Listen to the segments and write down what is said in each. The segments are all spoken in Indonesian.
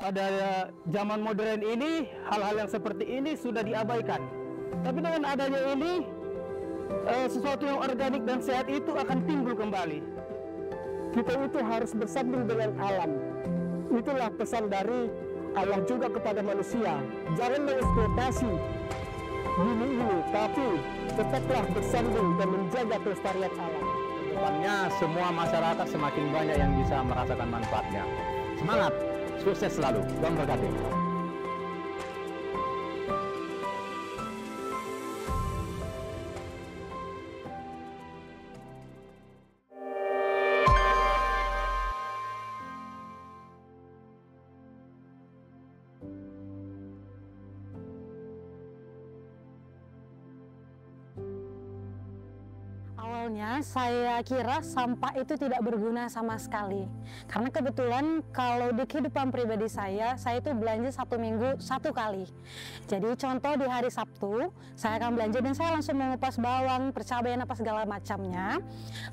pada zaman modern ini hal-hal yang seperti ini sudah diabaikan. Tapi dengan adanya ini sesuatu yang organik dan sehat itu akan timbul kembali. Kita itu harus bersambung dengan alam. Itulah pesan dari Allah juga kepada manusia. Jangan mengeksploitasi bumi ini, tapi tetaplah bersambung dan menjaga kelestarian alam. Depannya semua masyarakat semakin banyak yang bisa merasakan manfaatnya. Semangat, sukses selalu. Tuhan berkati. Awalnya saya kira sampah itu tidak berguna sama sekali. Karena kebetulan kalau di kehidupan pribadi saya itu belanja 1 minggu 1 kali. Jadi contoh di hari Sabtu, saya akan belanja dan saya langsung mengupas bawang, percabean apa segala macamnya.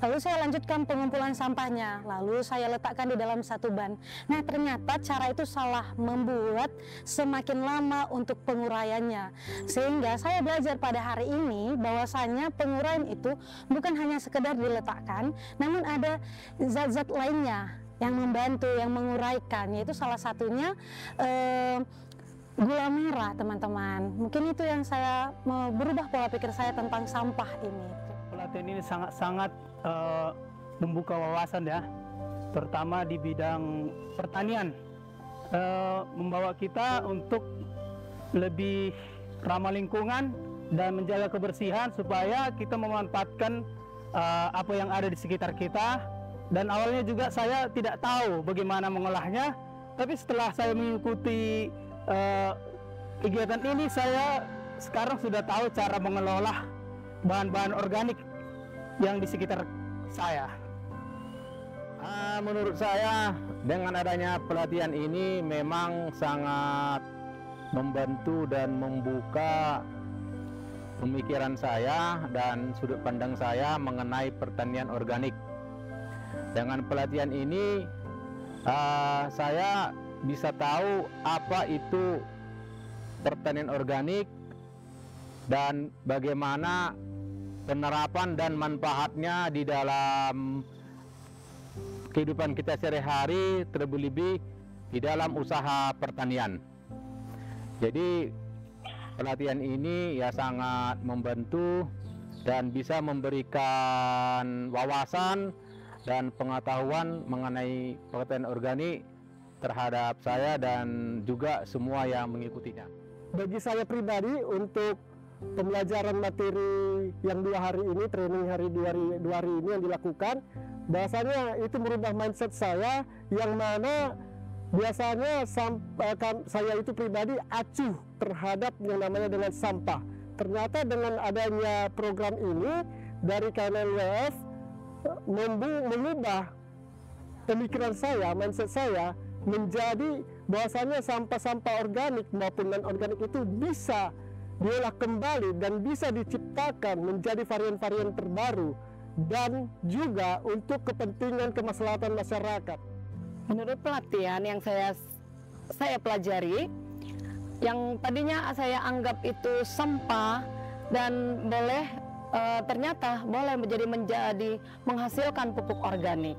Lalu saya lanjutkan pengumpulan sampahnya, lalu saya letakkan di dalam satu ban. Nah ternyata cara itu salah, membuat semakin lama untuk penguraiannya. Sehingga saya belajar pada hari ini bahwasanya penguraian itu bukan hanya sekedar diletakkan, namun ada zat-zat lainnya yang membantu, yang menguraikan, yaitu salah satunya gula merah, teman-teman. Mungkin itu yang saya mau berubah pola pikir saya tentang sampah ini. Pelatihan ini sangat-sangat membuka wawasan ya, terutama di bidang pertanian, membawa kita untuk lebih ramah lingkungan dan menjaga kebersihan supaya kita memanfaatkan apa yang ada di sekitar kita. Dan awalnya juga saya tidak tahu bagaimana mengolahnya, tapi setelah saya mengikuti kegiatan ini, saya sekarang sudah tahu cara mengelola bahan-bahan organik yang di sekitar saya. Menurut saya dengan adanya pelatihan ini memang sangat membantu dan membuka pemikiran saya dan sudut pandang saya mengenai pertanian organik. Dengan pelatihan ini saya bisa tahu apa itu pertanian organik dan bagaimana penerapan dan manfaatnya di dalam kehidupan kita sehari-hari, terlebih-lebih di dalam usaha pertanian. Jadi pelatihan ini ya sangat membantu dan bisa memberikan wawasan dan pengetahuan mengenai pertanian organik terhadap saya dan juga semua yang mengikutinya. Bagi saya pribadi, untuk pembelajaran materi yang 2 hari ini, training hari 2 hari ini yang dilakukan, bahasanya itu merubah mindset saya, yang mana biasanya saya itu pribadi acuh terhadap yang namanya dengan sampah. Ternyata dengan adanya program ini dari KNLWF mengubah pemikiran saya, mindset saya menjadi bahwasanya sampah-sampah organik maupun non-organik itu bisa diolah kembali dan bisa diciptakan menjadi varian-varian terbaru dan juga untuk kepentingan kemaslahatan masyarakat. Menurut pelatihan yang saya pelajari, yang tadinya saya anggap itu sampah dan ternyata boleh menjadi menghasilkan pupuk organik.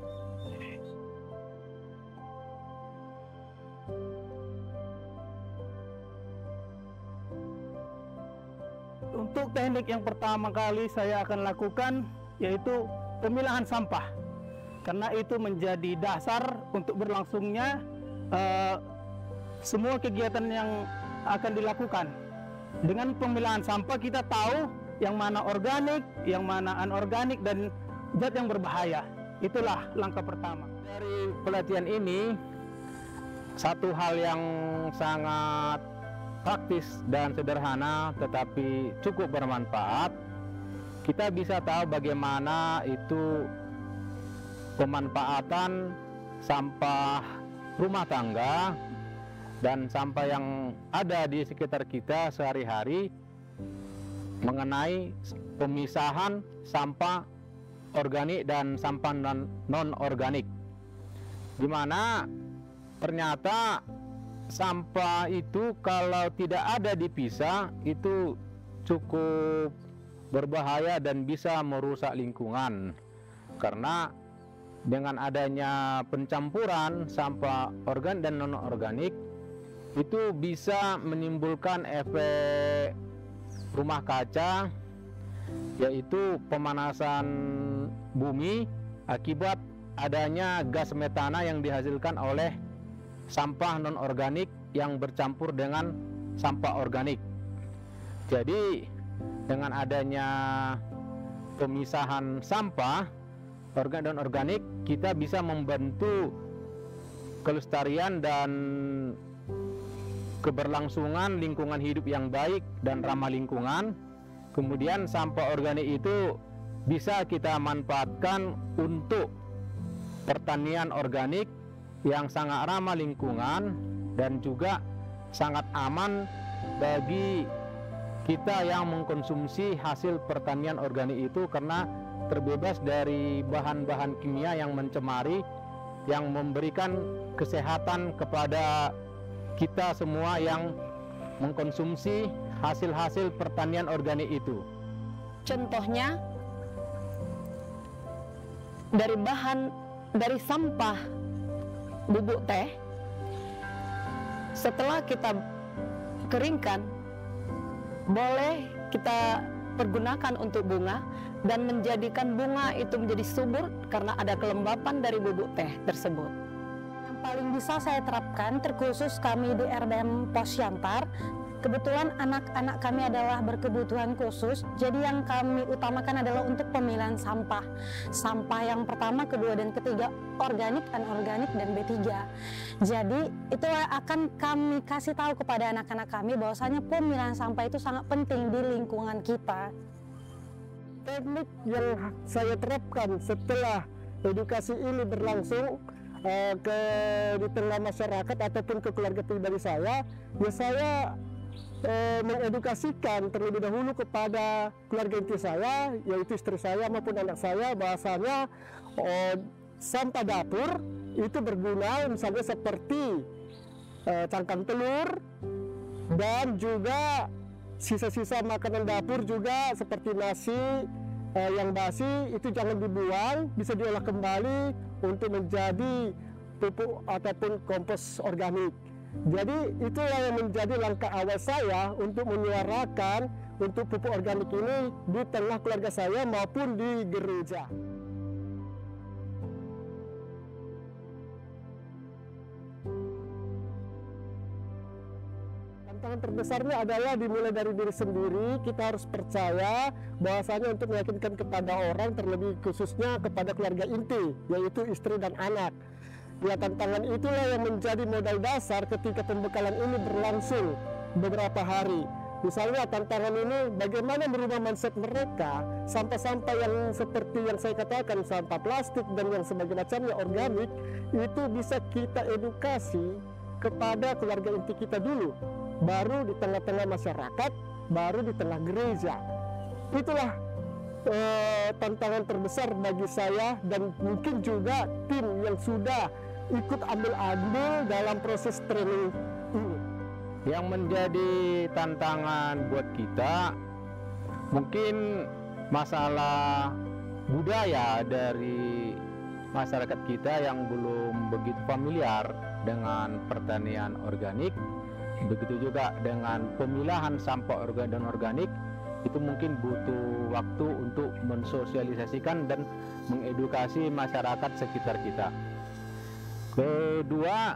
Untuk teknik yang pertama kali saya akan lakukan yaitu pemilahan sampah, karena itu menjadi dasar untuk berlangsungnya semua kegiatan yang akan dilakukan. Dengan pemilahan sampah kita tahu yang mana organik, yang mana anorganik, dan zat yang berbahaya. Itulah langkah pertama. Dari pelatihan ini, satu hal yang sangat praktis dan sederhana tetapi cukup bermanfaat, kita bisa tahu bagaimana itu pemanfaatan sampah rumah tangga dan sampah yang ada di sekitar kita sehari-hari mengenai pemisahan sampah organik dan sampah non-organik, di mana ternyata sampah itu kalau tidak ada dipisah itu cukup berbahaya dan bisa merusak lingkungan, karena dengan adanya pencampuran sampah organik dan non-organik itu bisa menimbulkan efek rumah kaca, yaitu pemanasan bumi akibat adanya gas metana yang dihasilkan oleh sampah non-organik yang bercampur dengan sampah organik. Jadi dengan adanya pemisahan sampah organik dan organik, kita bisa membantu kelestarian dan keberlangsungan lingkungan hidup yang baik dan ramah lingkungan. Kemudian sampah organik itu bisa kita manfaatkan untuk pertanian organik yang sangat ramah lingkungan dan juga sangat aman bagi kita yang mengkonsumsi hasil pertanian organik itu, karena terbebas dari bahan-bahan kimia yang mencemari, yang memberikan kesehatan kepada kita semua yang mengkonsumsi hasil-hasil pertanian organik itu. Contohnya dari sampah bubuk teh, setelah kita keringkan, boleh kita pergunakan untuk bunga dan menjadikan bunga itu menjadi subur karena ada kelembapan dari bubuk teh tersebut. Yang paling bisa saya terapkan, terkhusus kami di RBM Posyantar, kebetulan anak-anak kami adalah berkebutuhan khusus, jadi yang kami utamakan adalah untuk pemilihan sampah. Sampah yang pertama, kedua, dan ketiga organik, anorganik, dan B3. Jadi itu akan kami kasih tahu kepada anak-anak kami bahwasanya pemilihan sampah itu sangat penting di lingkungan kita. Teknik yang saya terapkan setelah edukasi ini berlangsung di tengah masyarakat ataupun ke keluarga pribadi saya, ya saya mengedukasikan terlebih dahulu kepada keluarga inti saya, yaitu istri saya maupun anak saya, bahasanya sampah dapur itu berguna, misalnya seperti cangkang telur dan juga sisa-sisa makanan dapur juga seperti nasi yang basi itu jangan dibuang, bisa diolah kembali untuk menjadi pupuk ataupun kompos organik. Jadi itulah yang menjadi langkah awal saya untuk menyuarakan untuk pupuk organik ini di tengah keluarga saya maupun di gereja. Tantangan terbesarnya adalah dimulai dari diri sendiri. Kita harus percaya bahwasanya untuk meyakinkan kepada orang, terlebih khususnya kepada keluarga inti, yaitu istri dan anak. Ya, tantangan itulah yang menjadi modal dasar ketika pembekalan ini berlangsung beberapa hari. Misalnya tantangan ini bagaimana merubah mindset mereka, sampah-sampah yang seperti yang saya katakan, sampah plastik dan yang sebagainya macamnya organik, itu bisa kita edukasi kepada keluarga inti kita dulu, baru di tengah-tengah masyarakat, baru di tengah gereja. Itulah tantangan terbesar bagi saya dan mungkin juga tim yang sudah ikut ambil-ambil dalam proses training ini. Yang menjadi tantangan buat kita mungkin masalah budaya dari masyarakat kita yang belum begitu familiar dengan pertanian organik, begitu juga dengan pemilahan sampah organik dan organik. Itu mungkin butuh waktu untuk mensosialisasikan dan mengedukasi masyarakat sekitar kita. Kedua,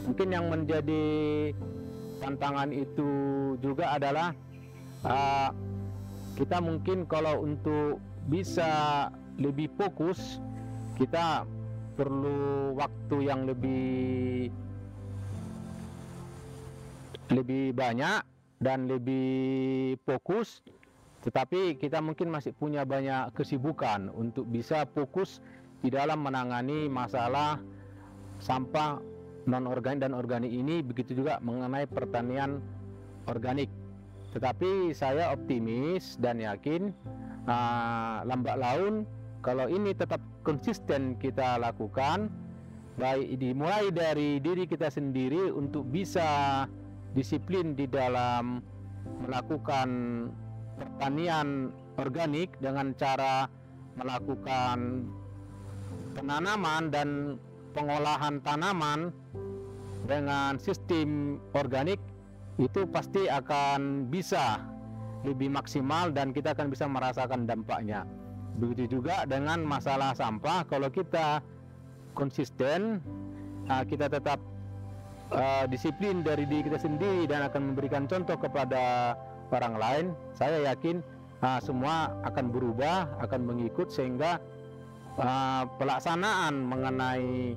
mungkin yang menjadi tantangan itu juga adalah kita mungkin kalau untuk bisa lebih fokus, kita perlu waktu yang lebih banyak dan lebih fokus, tetapi kita mungkin masih punya banyak kesibukan untuk bisa fokus di dalam menangani masalah sampah non-organik dan organik ini, begitu juga mengenai pertanian organik. Tetapi saya optimis dan yakin lambat laun kalau ini tetap konsisten kita lakukan, baik dimulai dari diri kita sendiri untuk bisa disiplin di dalam melakukan pertanian organik dengan cara melakukan penanaman dan pengolahan tanaman dengan sistem organik, itu pasti akan bisa lebih maksimal dan kita akan bisa merasakan dampaknya. Begitu juga dengan masalah sampah, kalau kita konsisten, kita tetap disiplin dari diri kita sendiri dan akan memberikan contoh kepada orang lain, saya yakin semua akan berubah, akan mengikut, sehingga pelaksanaan mengenai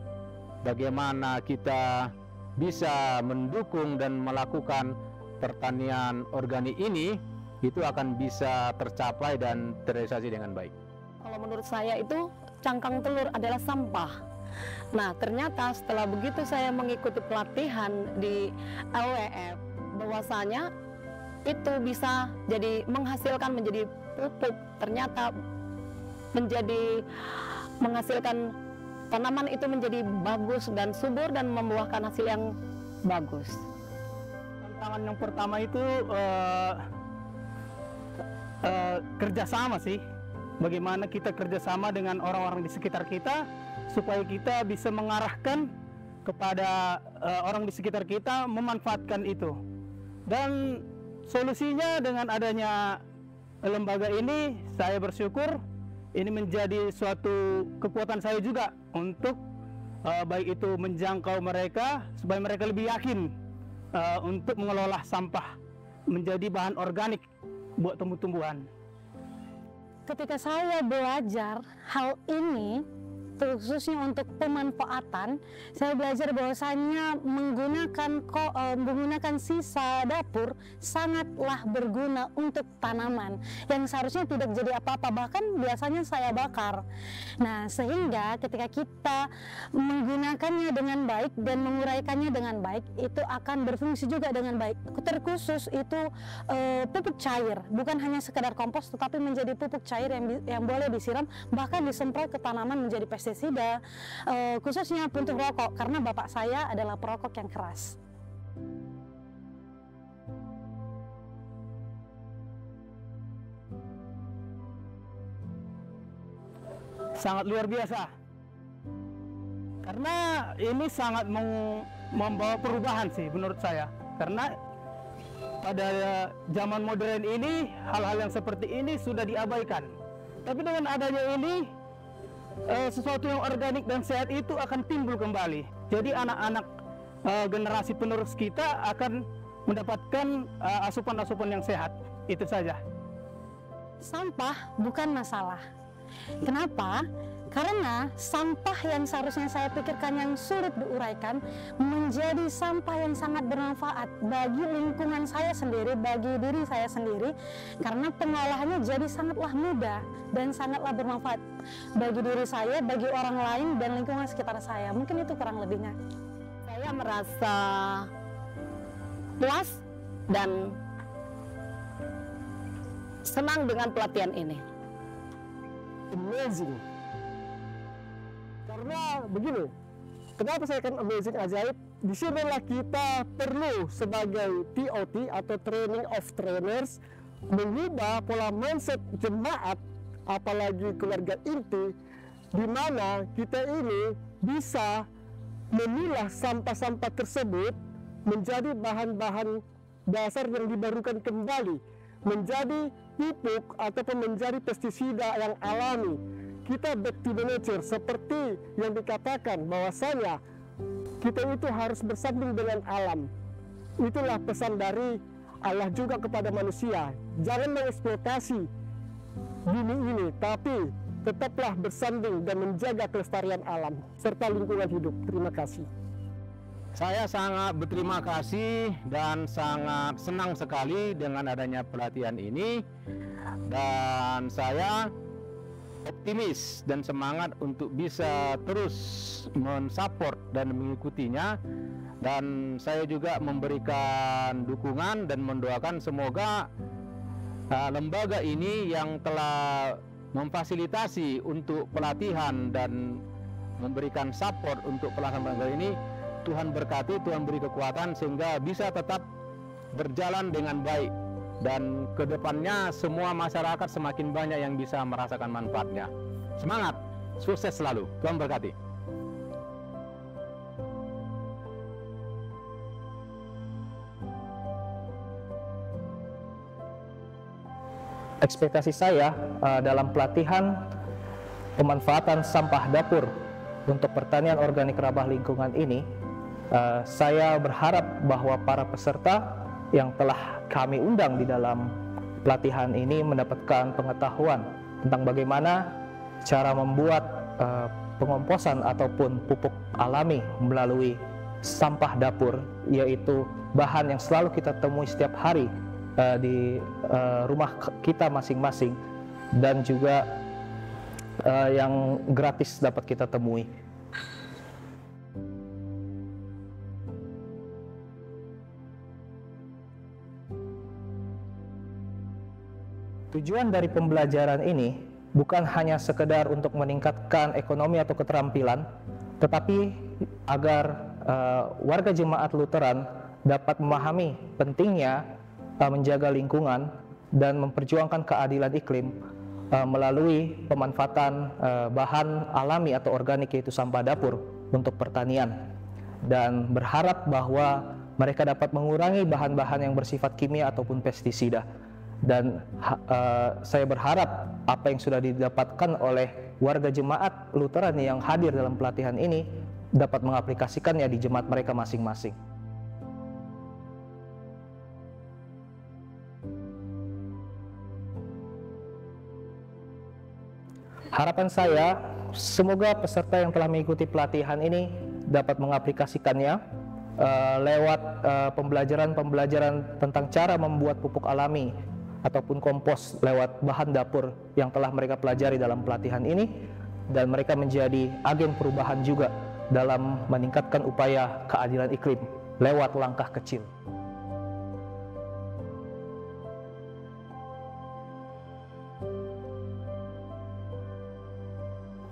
bagaimana kita bisa mendukung dan melakukan pertanian organik ini itu akan bisa tercapai dan terrealisasi dengan baik. Kalau menurut saya itu cangkang telur adalah sampah. Nah, ternyata setelah begitu saya mengikuti pelatihan di LWF, bahwasanya itu bisa jadi menghasilkan menjadi pupuk, ternyata menjadi menghasilkan tanaman itu menjadi bagus dan subur dan membuahkan hasil yang bagus. Tantangan yang pertama itu kerjasama sih. Bagaimana kita kerjasama dengan orang-orang di sekitar kita supaya kita bisa mengarahkan kepada orang di sekitar kita memanfaatkan itu. Dan solusinya dengan adanya lembaga ini, saya bersyukur ini menjadi suatu kekuatan saya juga untuk baik itu menjangkau mereka supaya mereka lebih yakin untuk mengelola sampah menjadi bahan organik buat tumbuh-tumbuhan. Ketika saya belajar hal ini, khususnya untuk pemanfaatan, saya belajar bahwasannya menggunakan sisa dapur sangatlah berguna untuk tanaman yang seharusnya tidak jadi apa-apa, bahkan biasanya saya bakar. Nah, sehingga ketika kita menggunakannya dengan baik dan menguraikannya dengan baik, itu akan berfungsi juga dengan baik. Terkhusus itu pupuk cair, bukan hanya sekedar kompos, tetapi menjadi pupuk cair yang boleh disiram, bahkan disemprot ke tanaman menjadi pestisida, khususnya untuk rokok, karena bapak saya adalah perokok yang keras. Sangat luar biasa, karena ini sangat membawa perubahan sih menurut saya. Karena pada zaman modern ini hal-hal yang seperti ini sudah diabaikan, tapi dengan adanya ini sesuatu yang organik dan sehat itu akan timbul kembali. Jadi anak-anak generasi penerus kita akan mendapatkan asupan-asupan yang sehat. Itu saja. Sampah bukan masalah. Kenapa? Karena sampah yang seharusnya saya pikirkan yang sulit diuraikan menjadi sampah yang sangat bermanfaat bagi lingkungan saya sendiri, bagi diri saya sendiri, karena pengolahannya jadi sangatlah mudah dan sangatlah bermanfaat bagi diri saya, bagi orang lain dan lingkungan sekitar saya. Mungkin itu kurang lebihnya. Saya merasa puas dan senang dengan pelatihan ini. Amazing. Karena begini, kenapa saya kan amazing ajaib? Di sinilah kita perlu sebagai TOT atau Training of Trainers mengubah pola mindset jemaat, apalagi keluarga inti, di mana kita ini bisa memilah sampah-sampah tersebut menjadi bahan-bahan dasar yang dibarukan kembali, menjadi pupuk ataupun menjadi pestisida yang alami. Kita back to the nature, seperti yang dikatakan bahwasanya kita itu harus bersanding dengan alam. Itulah pesan dari Allah juga kepada manusia. Jangan mengeksploitasi bumi ini, tapi tetaplah bersanding dan menjaga kelestarian alam serta lingkungan hidup. Terima kasih. Saya sangat berterima kasih dan sangat senang sekali dengan adanya pelatihan ini, dan saya optimis dan semangat untuk bisa terus mensupport dan mengikutinya, dan saya juga memberikan dukungan dan mendoakan semoga lembaga ini yang telah memfasilitasi untuk pelatihan dan memberikan support untuk pelaksanaan ini. Tuhan berkati, Tuhan beri kekuatan sehingga bisa tetap berjalan dengan baik, dan kedepannya semua masyarakat semakin banyak yang bisa merasakan manfaatnya. Semangat, sukses selalu, Tuhan berkati. Ekspektasi saya dalam pelatihan pemanfaatan sampah dapur untuk pertanian organik ramah lingkungan ini, saya berharap bahwa para peserta yang telah kami undang di dalam pelatihan ini mendapatkan pengetahuan tentang bagaimana cara membuat pengomposan ataupun pupuk alami melalui sampah dapur, yaitu bahan yang selalu kita temui setiap hari di rumah kita masing-masing, dan juga yang gratis dapat kita temui. Tujuan dari pembelajaran ini bukan hanya sekedar untuk meningkatkan ekonomi atau keterampilan, tetapi agar warga jemaat Lutheran dapat memahami pentingnya menjaga lingkungan dan memperjuangkan keadilan iklim melalui pemanfaatan bahan alami atau organik, yaitu sampah dapur untuk pertanian, dan berharap bahwa mereka dapat mengurangi bahan-bahan yang bersifat kimia ataupun pestisida. Dan saya berharap apa yang sudah didapatkan oleh warga jemaat Lutheran yang hadir dalam pelatihan ini dapat mengaplikasikannya di jemaat mereka masing-masing. Harapan saya, semoga peserta yang telah mengikuti pelatihan ini dapat mengaplikasikannya lewat pembelajaran-pembelajaran tentang cara membuat pupuk alami ataupun kompos lewat bahan dapur yang telah mereka pelajari dalam pelatihan ini, dan mereka menjadi agen perubahan juga dalam meningkatkan upaya keadilan iklim lewat langkah kecil.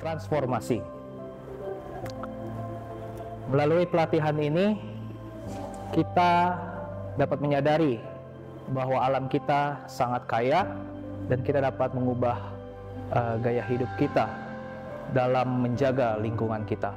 Transformasi. Melalui pelatihan ini kita dapat menyadari bahwa alam kita sangat kaya dan kita dapat mengubah gaya hidup kita dalam menjaga lingkungan kita.